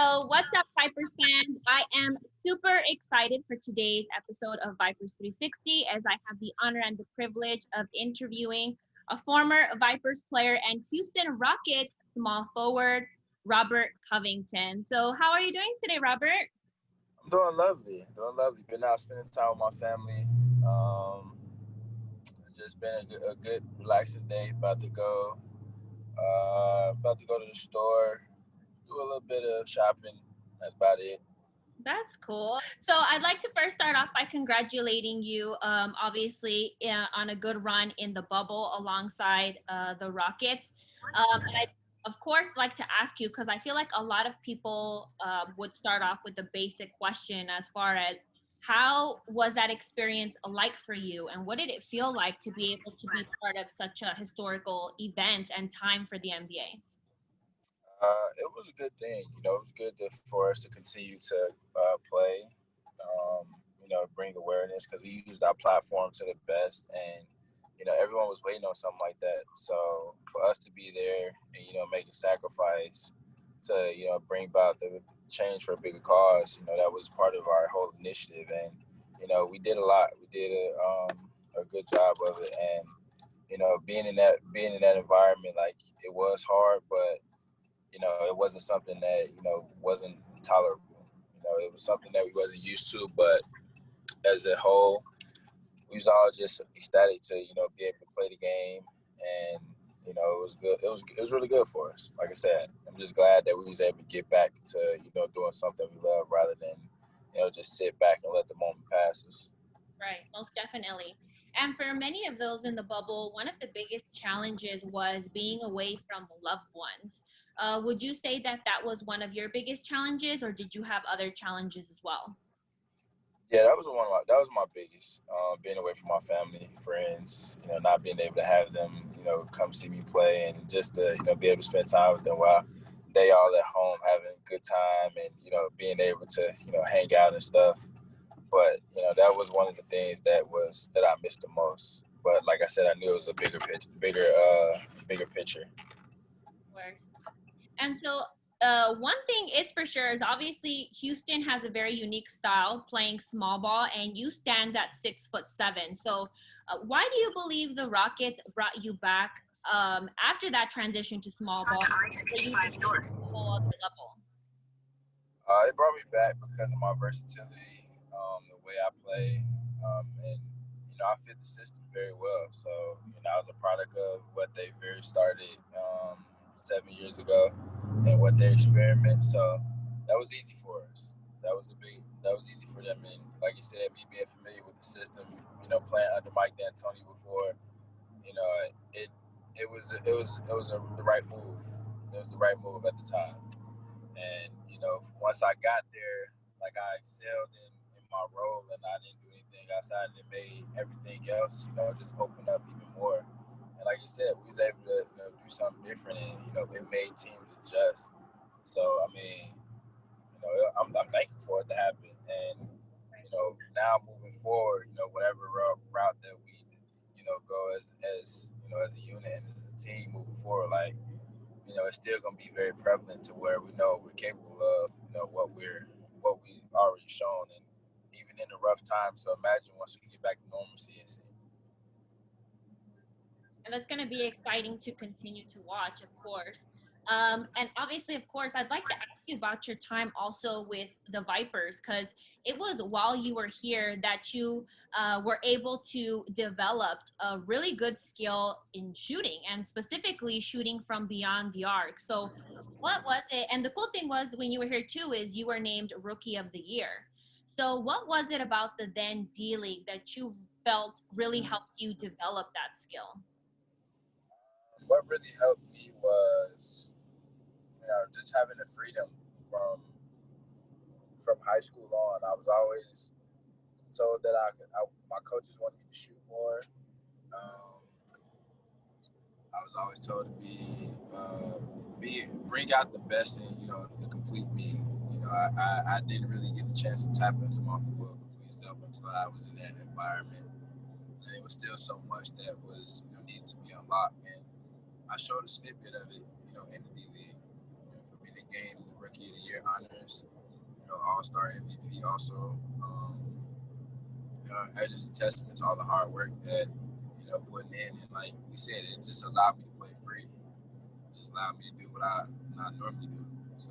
So, what's up, Vipers fans? I am super excited for today's episode of Vipers 360 as I have the honor and the privilege of interviewing a former Vipers player and Houston Rockets small forward, Robert Covington. So, how are you doing today, Robert? I'm doing lovely. Doing lovely. Been out spending time with my family. Um, just been a good relaxing day. About to go to the store, do a little bit of shopping. That's about it. That's cool. So I'd like to first start off by congratulating you, obviously, on a good run in the bubble alongside the Rockets. And I, of course, like to ask you because I feel like a lot of people would start off with the basic question as far as how was that experience like for you, and what did it feel like to be able to be part of such a historical event and time for the NBA? It was a good thing. It was good for us to continue to play. Bring awareness because we used our platform to the best, and everyone was waiting on something like that. So for us to be there and make a sacrifice to bring about the change for a bigger cause, that was part of our whole initiative, and we did a lot. We did a good job of it, and being in that environment, like it was hard, but it wasn't something that wasn't tolerable. It was something that we wasn't used to, but as a whole, we was all just ecstatic to be able to play the game, and it was good. It was really good for us. Like I said, I'm just glad that we was able to get back to doing something we love rather than just sit back and let the moment pass us. Right, most definitely. And for many of those in the bubble, one of the biggest challenges was being away from loved ones. Would you say that that was one of your biggest challenges, or did you have other challenges as well? Yeah, that was my biggest being away from my family, friends. Not being able to have them come see me play and just to be able to spend time with them while they all at home having a good time and being able to hang out and stuff. But that was one of the things that I missed the most. But like I said, I knew it was a bigger picture. Of course. And so, one thing is for sure is obviously Houston has a very unique style playing small ball, and you stand at 6'7". So, why do you believe the Rockets brought you back after that transition to small ball for you to take it to a whole other level? It brought me back because of my versatility, the way I play, and I fit the system very well. So I was a product of what they very started 7 years ago, and what they experiment. So that was easy for us. That was easy for them. And like you said, me being familiar with the system, playing under Mike D'Antoni before, you know, it the right move. It was the right move at the time. And once I got there, like I excelled in my role, and I didn't do anything outside, and it made everything else, just open up even more. And like you said, we was able to do something different, and it made teams adjust. So I mean, I'm thankful for it to happen, and now moving forward, whatever route that we go as as a unit and as a team moving forward, like it's still going to be very prevalent to where we know we're capable of, what we already shown, and even in the rough times. So imagine once we get back to normalcy and see. And that's going to be exciting to continue to watch, of course. And obviously, of course, I'd like to ask you about your time also with the Vipers, because it was while you were here that you were able to develop a really good skill in shooting, and specifically shooting from beyond the arc. So, what was it? And the cool thing was when you were here too is you were named Rookie of the Year. So, what was it about the then D League that you felt really helped you develop that skill? What really helped me was just having the freedom from high school on. I was always told that my coaches wanted me to shoot more. Um, I was always told to be bring out the best in the complete me. I didn't really get the chance to tap into my full complete self until I was in that environment, and there was still so much that was needed to be unlocked. And I showed a snippet of it, in the D League. For me, the game Rookie of the Year honors, All-Star MVP also. That's just a testament to all the hard work that putting in, and like we said, it just allowed me to play free. It just allowed me to do what I not normally do. So.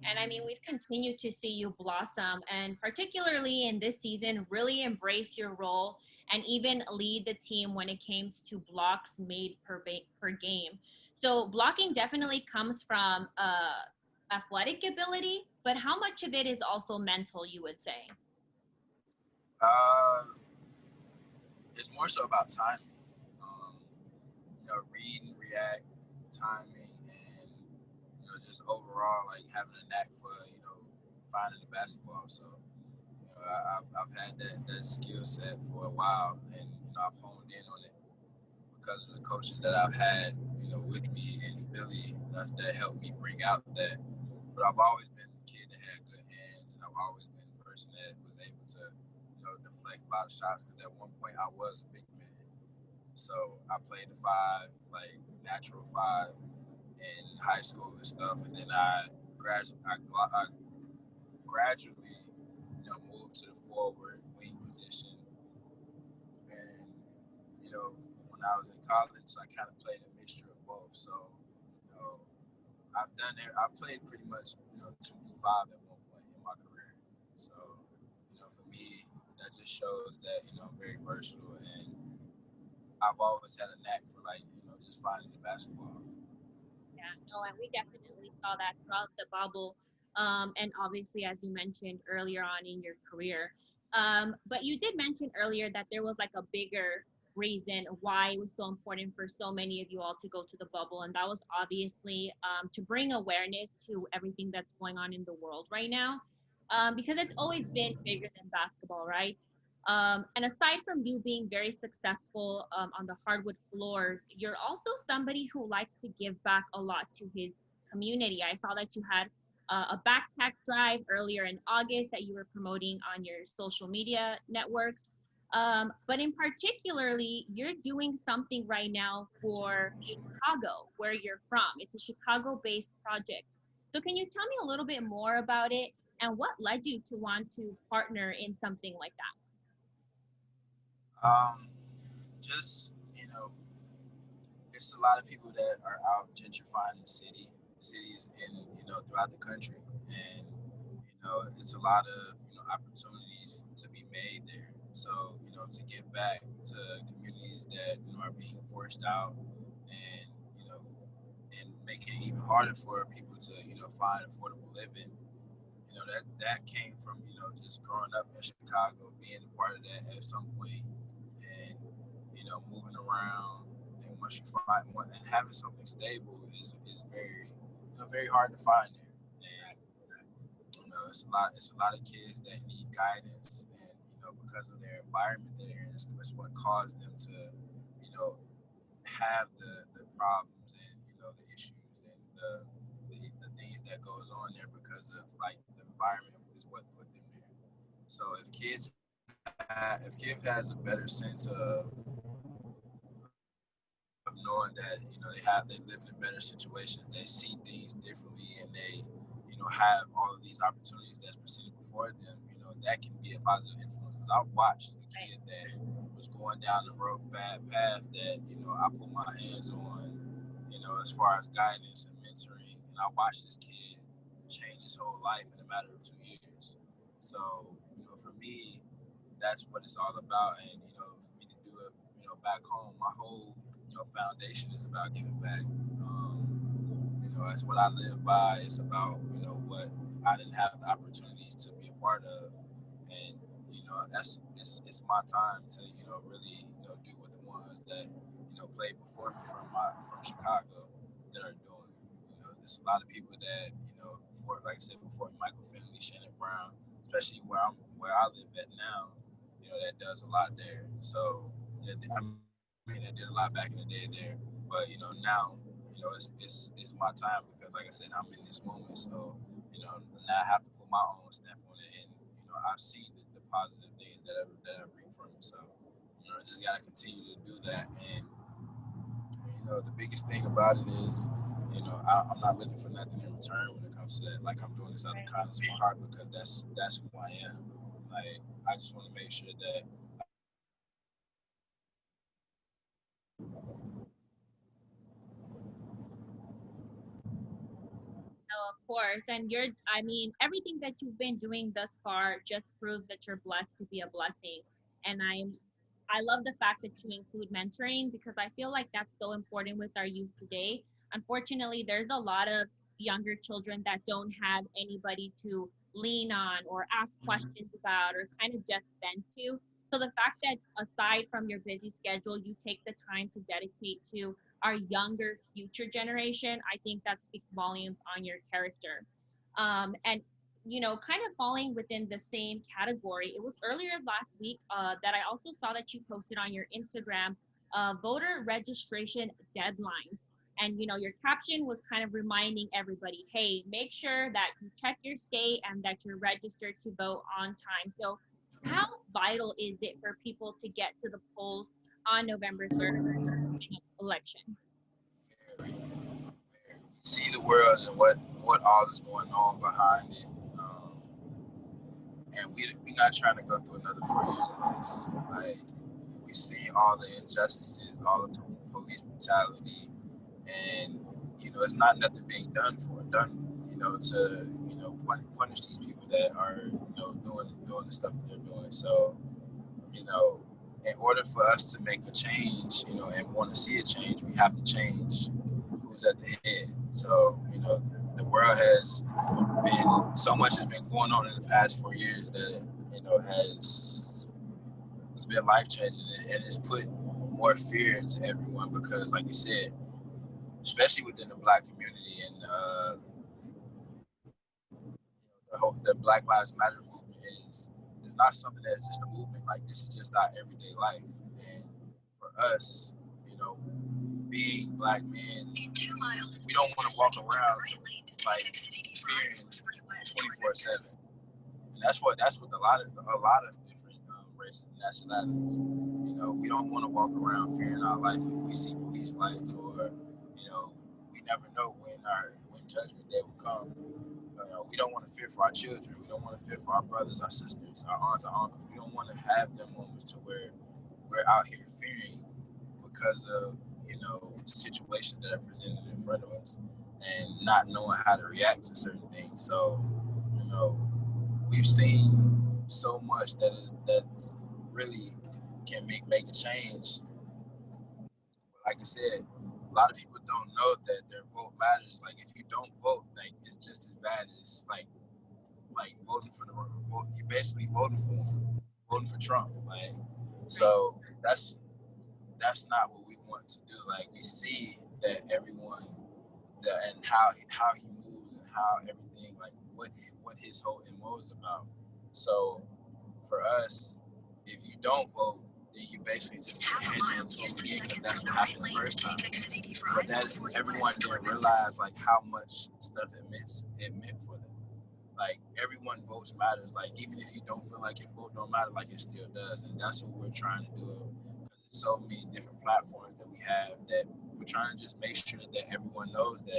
And I mean, we've continued to see you blossom, and particularly in this season, really embrace your role and even lead the team when it comes to blocks made per game. So blocking definitely comes from athletic ability, but how much of it is also mental, you would say? Uh, it's more so about timing. Um, read and react, timing, and just overall like having a knack for finding the basketball. So I've had that skill set for a while, and I've honed in on it because of the coaches that I've had with me in Philly that helped me bring out that. But I've always been the kid that had good hands, and I've always been the person that was able to deflect a lot of shots because at one point I was a big man. So I played the five, like natural five, in high school and stuff, and then I gradually, moved to the forward wing position, and when I was in college, I kind of played a mixture of both. So, you know, I've done it. I've played pretty much, 2 through 5 at one point in my career. So, for me, that just shows that I'm very versatile, and I've always had a knack for like just finding the basketball. Yeah, no, and we definitely saw that throughout the bubble. And obviously, as you mentioned earlier on in your career. But you did mention earlier that there was like a bigger reason why it was so important for so many of you all to go to the bubble. And that was obviously to bring awareness to everything that's going on in the world right now. Because it's always been bigger than basketball, right? And aside from you being very successful on the hardwood floors, you're also somebody who likes to give back a lot to his community. I saw that you had a backpack drive earlier in August that you were promoting on your social media networks. But in particularly, you're doing something right now for Chicago, where you're from. It's a Chicago-based project. So can you tell me a little bit more about it and what led you to want to partner in something like that? Um, just it's a lot of people that are out gentrifying cities in throughout the country, and it's a lot of opportunities to be made there. So to give back to communities that are being forced out, and and making it even harder for people to find affordable living. That came from just growing up in Chicago, being a part of that at some point, and moving around. And once you find one and having something stable is very very hard to find there. And it's a lot of kids that need guidance, and because of their environment there, it's what caused them to have the problems, and the issues, and the things that goes on there because of like the environment is what put them there. So if kids has a better sense of knowing that they live in better situations, they see things differently, and they have all of these opportunities that's presented before them. That can be a positive influence. Because I've watched a kid that was going down the road bad path that I put my hands on, as far as guidance and mentoring, and I watched this kid change his whole life in a matter of 2 years. So for me, that's what it's all about. And for me to do it, back home, my whole foundation is about giving back. That's what I live by. It's about what I didn't have the opportunities to be a part of, and that's it's my time to really do what the ones that played before me from Chicago that are doing. There's a lot of people that before, like I said before, Michael Finley, Shannon Brown, especially where I live at now, that does a lot there. So yeah, I mean, that did a lot back in the day there, but now it's my time because, like I said, I'm in this moment. So now I have to put my own stamp on it, and I see the positive things that I bring from it. So I just gotta continue to do that, and the biggest thing about it is I'm not looking for nothing in return when it comes to that. Like I'm doing this out of the kindness of my heart because that's who I am. Like I just want to make sure that Of course. And I mean, everything that you've been doing thus far just proves that you're blessed to be a blessing. And I love the fact that you include mentoring because I feel like that's so important with our youth today. Unfortunately, there's a lot of younger children that don't have anybody to lean on or ask questions about or kind of just vent to. So the fact that aside from your busy schedule, you take the time to dedicate to our younger future generation, I think that speaks volumes on your character. And kind of falling within the same category, it was earlier last week that I also saw that you posted on your Instagram voter registration deadlines. And your caption was kind of reminding everybody, hey, make sure that you check your state and that you're registered to vote on time. So, how vital is it for people to get to the polls on November 3rd election? we see the world and what all is going on behind it. And we not trying to go through another 4 years of this. Like we see all the injustices, all of the police brutality, and it's not nothing being done to punish these people that are doing the stuff that they're doing. So you know, in order for us to make a change, and want to see a change, we have to change who's at the head. So the world has been so much has been going on in the past 4 years that has it's been life changing and it's put more fear into everyone because, like you said, especially within the Black community and the Black Lives Matter movement is not something that's just a movement. Like this is just our everyday life, and for us, you know, being Black men, we don't want to walk around like fearing 24/7. And that's what a lot of different races and nationalities. We don't want to walk around fearing our life if we see police lights or we never know when judgment day will come. We don't want to fear for our children. We don't want to fear for our brothers, our sisters, our aunts, our uncles. We don't want to have them moments to where we're out here fearing because of situations that are presented in front of us and not knowing how to react to certain things. So you know we've seen so much that's really can make a change. Like I said, a lot of people don't know that their vote matters. Like if you don't vote, like it's just as bad as like voting for the vote. You're basically voting for Trump. Like so that's not what we want to do. Like we see that everyone and how he moves and how everything like what his whole MO is about. So for us, if you don't vote, then you basically just get handed to him again because that's what happened the first time. But that everyone didn't realize like how much stuff it meant for them. Like everyone votes matters. Like even if you don't feel like your vote don't matter, like it still does, and that's what we're trying to do. Because there's so many different platforms that we have that we're trying to just make sure that everyone knows that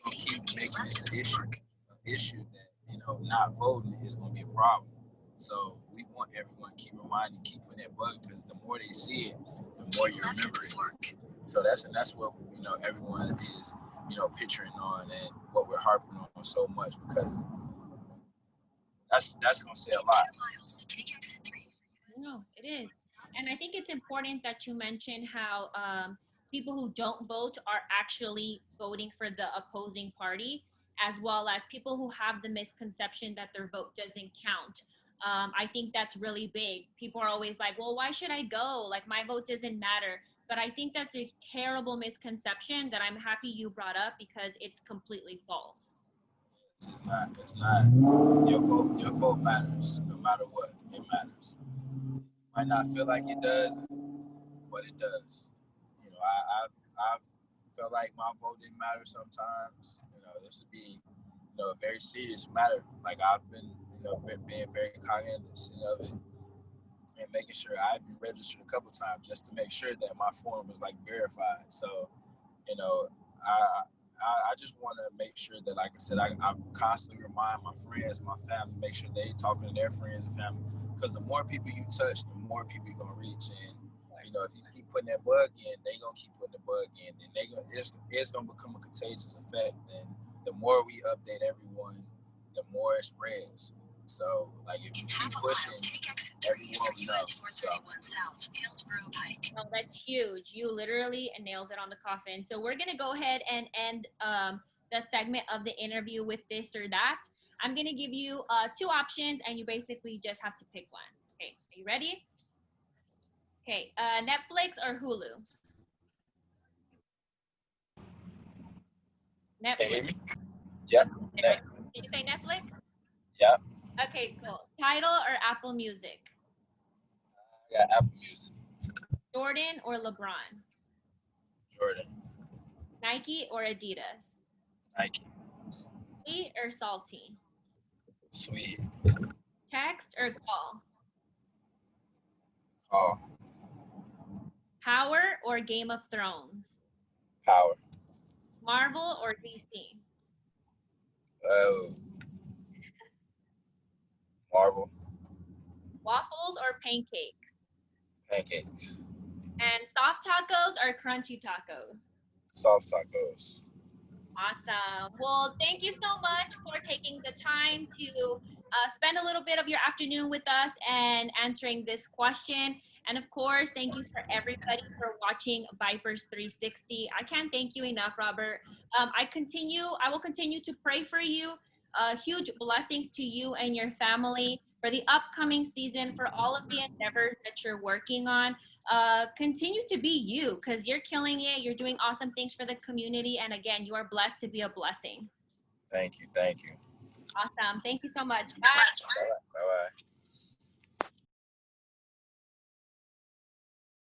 we'll keep making this an issue that not voting is going to be a problem. So we want everyone to keep reminding, keep putting that bug because the more they see it, the more you remember it. So that's what everyone is picturing on and what we're harping on so much because that's gonna say a lot. No, it is. And I think it's important that you mention how people who don't vote are actually voting for the opposing party, as well as people who have the misconception that their vote doesn't count. I think that's really big. People are always like, well, why should I go? Like, my vote doesn't matter. But I think that's a terrible misconception that I'm happy you brought up because it's completely false. It's not. Your vote matters no matter what. It matters. Might not feel like it does, but it does. I've felt like my vote didn't matter sometimes. This would be a very serious matter. Like I've been being very cognizant of it and making sure I've been registered a couple times just to make sure that my form was like verified. So you know, I just want to make sure that, like I said, I constantly remind my friends, my family, make sure they talking to their friends and family, because the more people you touch, the more people you're gonna reach. And you know, if you keep putting that bug in, they gonna keep putting the bug in, and it's gonna become a contagious effect. And the more we update everyone, the more it spreads. So, like, if you keep pushing, everyone will know. So, Well, that's huge. You literally nailed it on the coffin. So we're gonna go ahead and end the segment of the interview with this or that. I'm gonna give you two options, and you basically just have to pick one. Okay, are you ready? Okay, Netflix or Hulu? can you hear Netflix. me? Yep. Did Netflix. you say Netflix? Yep. Okay, cool. Tidal or Apple Music? I got Apple Music. Jordan or LeBron? Jordan. Nike or Adidas? Nike. Sweet or salty? Sweet. Text or call? Call. Power or Game of Thrones? Power. Marvel or DC? Oh, Marvel. Waffles or pancakes? Pancakes. And soft tacos or crunchy tacos? Soft tacos. Awesome. Well, thank you so much for taking the time to spend a little bit of your afternoon with us and answering this question. And of course, thank you for everybody for watching Vipers 360. I can't thank you enough, Robert. I will continue to pray for you. Huge blessings to you and your family for the upcoming season, for all of the endeavors that you're working on. Continue to be you, because you're killing it. You're doing awesome things for the community. And again, you are blessed to be a blessing. Thank you. Thank you. Awesome. Thank you so much. Bye Bye. bye.